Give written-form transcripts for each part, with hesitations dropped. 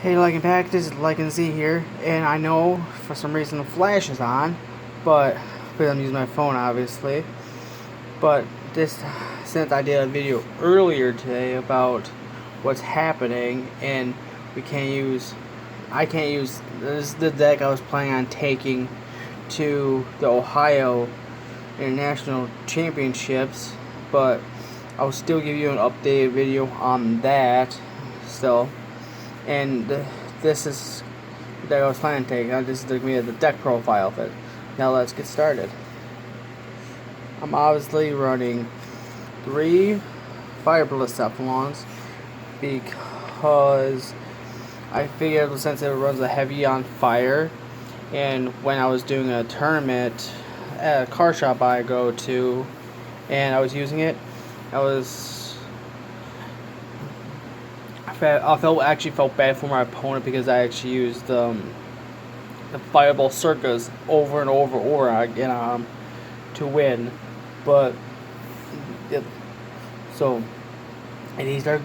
Hey Lycan Pack, this is Lycan Z here, and I know for some reason the flash is on, but because I'm using my phone obviously, but since I did a video earlier today about what's happening and I can't use, this is the deck I was planning on taking to the Ohio International Championships, but I'll still give you an updated video on that still. And this is that I was planning to take. This is going to be the deck profile of it. Now let's get started. I'm obviously running 3 Fire Blacephalons because I figured since it runs a heavy on fire, and when I was doing a tournament at a car shop I go to, and I was using it, I actually felt bad for my opponent because I actually used the Fireball Circus over and over again to win. But so, and these are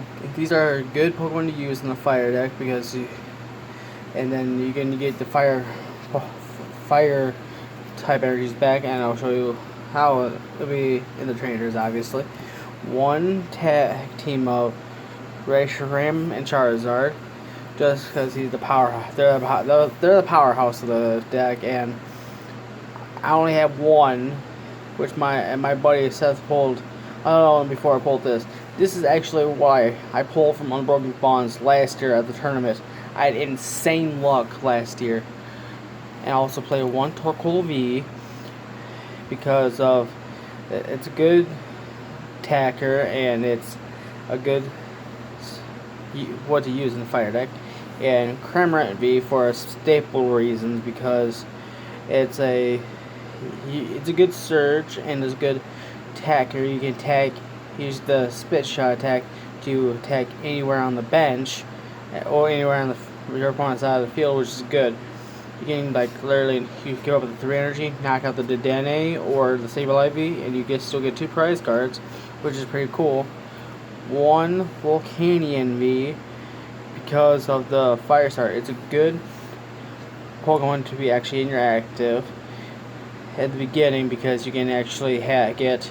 good Pokemon to use in the fire deck because and then you can get the fire type energies back, and I'll show you how it'll be in the trainers. Obviously, one tag team of Reshiram and Charizard, just because he's the powerhouse. They're the powerhouse of the deck, and I only have one, which my buddy Seth pulled. I don't know before I pulled this. This is actually why I pulled from Unbroken Bonds last year at the tournament. I had insane luck last year, and I also played one Torkoal V because of it's a good attacker and it's a good what to use in the fire deck, and Cramorant V for staple reasons because it's a good surge and it's a good attacker. You can use the spit shot attack to attack anywhere on the bench or anywhere on your opponent's side of the field, which is good. You can literally you give up with the 3 energy, knock out the Dedenne or the Sableye V, and you still get 2 prize cards, which is pretty cool. 1 Volcanion V because of the Fire Start. It's a good Pokemon to be actually in your active at the beginning because you can actually get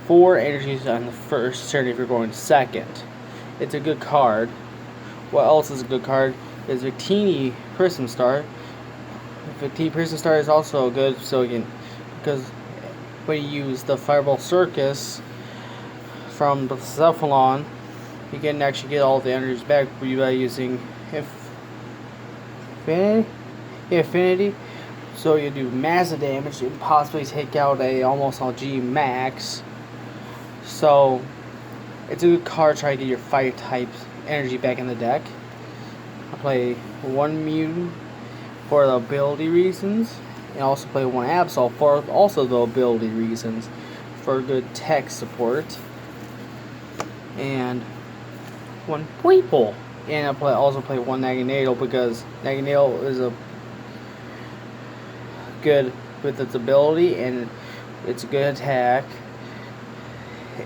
4 energies on the first turn if you're going second. It's a good card. What else is a good card is Victini Prism Star. Victini Prism Star is also good, so you can, because when you use the Fireball Circus from the Cephalon, you can actually get all the energies back by using Affinity. So you do massive damage and possibly take out a almost all G max. So it's a good card to try to get your fire type energy back in the deck. I play 1 Mew for the ability reasons, and also play 1 Absol for also the ability reasons for good tech support, and 1 Weeple. And I also play 1 Naganadel because Naganadel is a good with its ability and it's a good attack.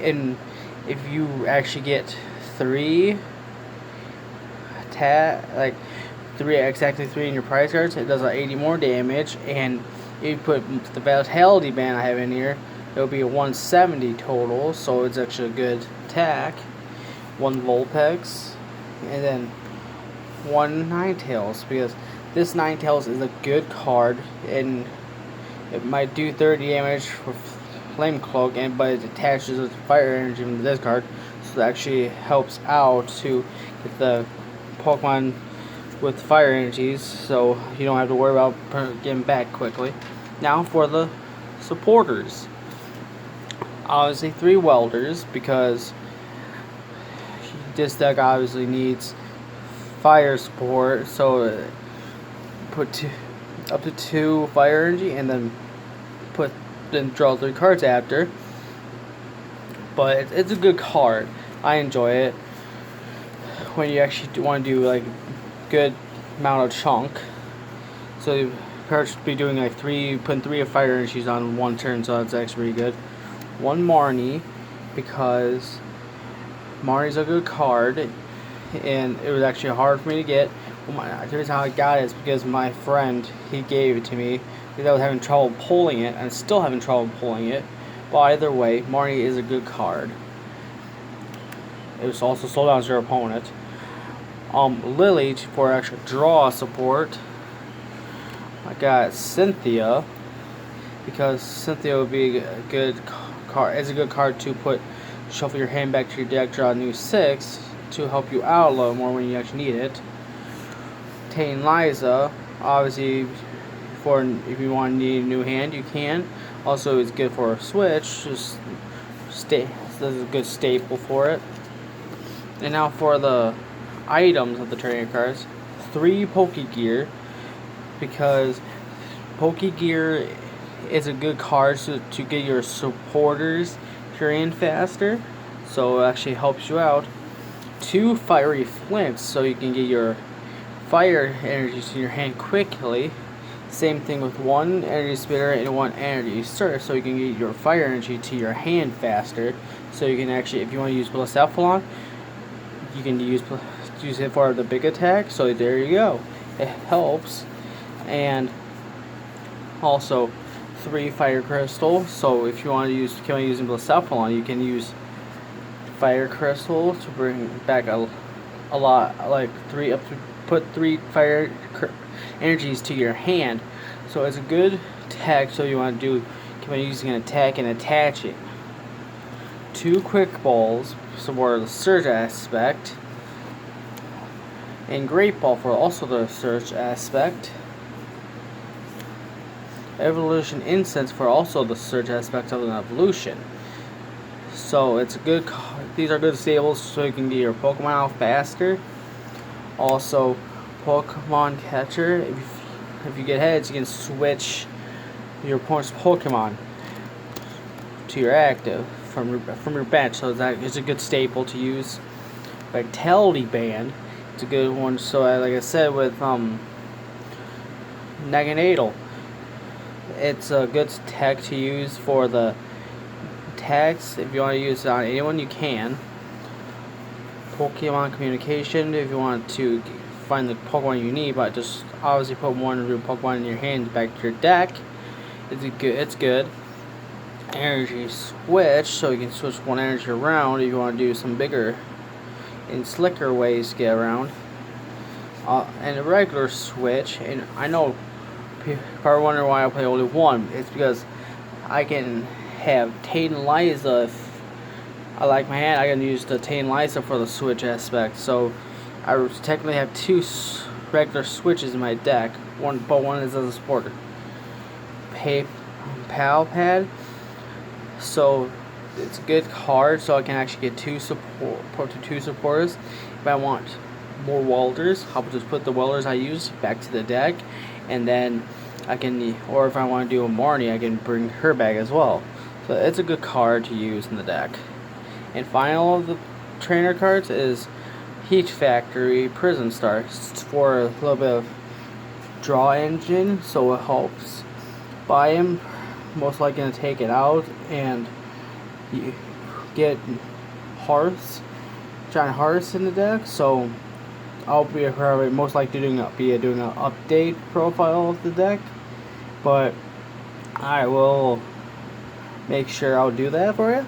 And if you actually get 3 exactly 3 in your prize cards, it does 80 more damage. And if you put the Vitality Band I have in here, it'll be a 170 total, so it's actually a good attack. 1 Vulpix, and then 1 Ninetales, because this Ninetales is a good card, and it might do 30 damage with Flame Cloak, but it attaches with fire energy from this card, so that actually helps out to get the Pokemon with fire energies, so you don't have to worry about getting back quickly. Now for the supporters. Obviously 3 Welders, because this deck obviously needs fire support, so put up to 2 fire energy and then draw 3 cards after. But it's a good card. I enjoy it when you actually want to do good amount of chunk. So you should be doing putting 3 of fire energies on 1 turn, so that's actually pretty good. 1 Marnie because Marnie's a good card, and it was actually hard for me to get. The reason how I got it is because my friend, he gave it to me because I was having trouble pulling it, and still having trouble pulling it. But either way, Marnie is a good card. It was also slow down your opponent. Lily for extra draw support. I got Cynthia because Cynthia would be a good card. It's a good card to shuffle your hand back to your deck, draw a new 6 to help you out a little more when you actually need it. Tane Liza, obviously, if you want to need a new hand, you can. Also, it's good for a switch. This is a good staple for it. And now for the items of the trading cards, 3 Pokegear, because Pokegear is a good card to get your supporters carrying faster, so it actually helps you out. 2 Fiery Flints, so you can get your fire energies in your hand quickly. Same thing with 1 Energy Spitter and 1 Energy Surge, so you can get your fire energy to your hand faster. So you can actually, if you want to use Blacephalon, you can use it for the big attack. So there you go. It helps. And also 3 Fire Crystal. So if you want to use using Blacephalon, you can use Fire Crystal to bring back a lot, like put 3 fire energies to your hand. So it's a good attack. So you want to keep on using an attack and attaching. 2 Quick Balls for the surge aspect, and Great Ball for also the surge aspect. Evolution Incense for also the surge aspect of an evolution. So it's a good. These are good stables, so you can get your Pokemon out faster. Also, Pokemon Catcher. If you get heads, you can switch your opponent's Pokemon to your active from your bench. So that is a good staple to use. Vitality Band. It's a good one. So like I said with Naganadel, it's a good tech to use for the attacks. If you want to use it on anyone, you can. Pokemon Communication, if you want to find the Pokemon you need, but just obviously put 1 of your Pokemon in your hand back to your deck. It's good. Energy Switch, so you can switch 1 energy around if you want to do some bigger and slicker ways to get around. And a regular switch, and I know people are wondering why I play only 1. It's because I can have Tane Liza. If I like my hand, I can use the Tane Liza for the switch aspect. So I technically have 2 regular switches in my deck. But one is as a supporter. Pal Pad. So it's a good card, so I can actually get 2 supporters. If I want more welders, I'll just put the welders I use back to the deck, and then I can, or if I want to do a Marnie, I can bring her back as well. So it's a good card to use in the deck. And final of the trainer cards is Heat Factory Prison Star. It's for a little bit of draw engine, so it helps. Buy him, most likely gonna take it out, and you get giant hearts in the deck. So I'll be probably most likely doing an update profile of the deck, but I will make sure I'll do that for you.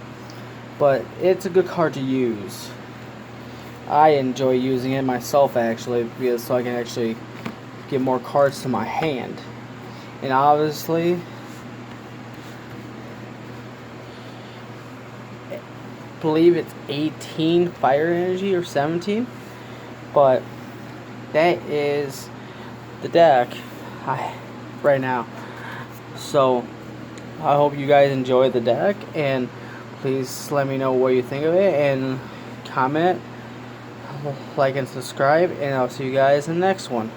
But it's a good card to use. I enjoy using it myself actually, because so I can actually get more cards to my hand. And obviously, I believe it's 18 fire energy or 17, but that is the deck right now. So I hope you guys enjoy the deck, and please let me know what you think of it, and comment, like, and subscribe, and I'll see you guys in the next one.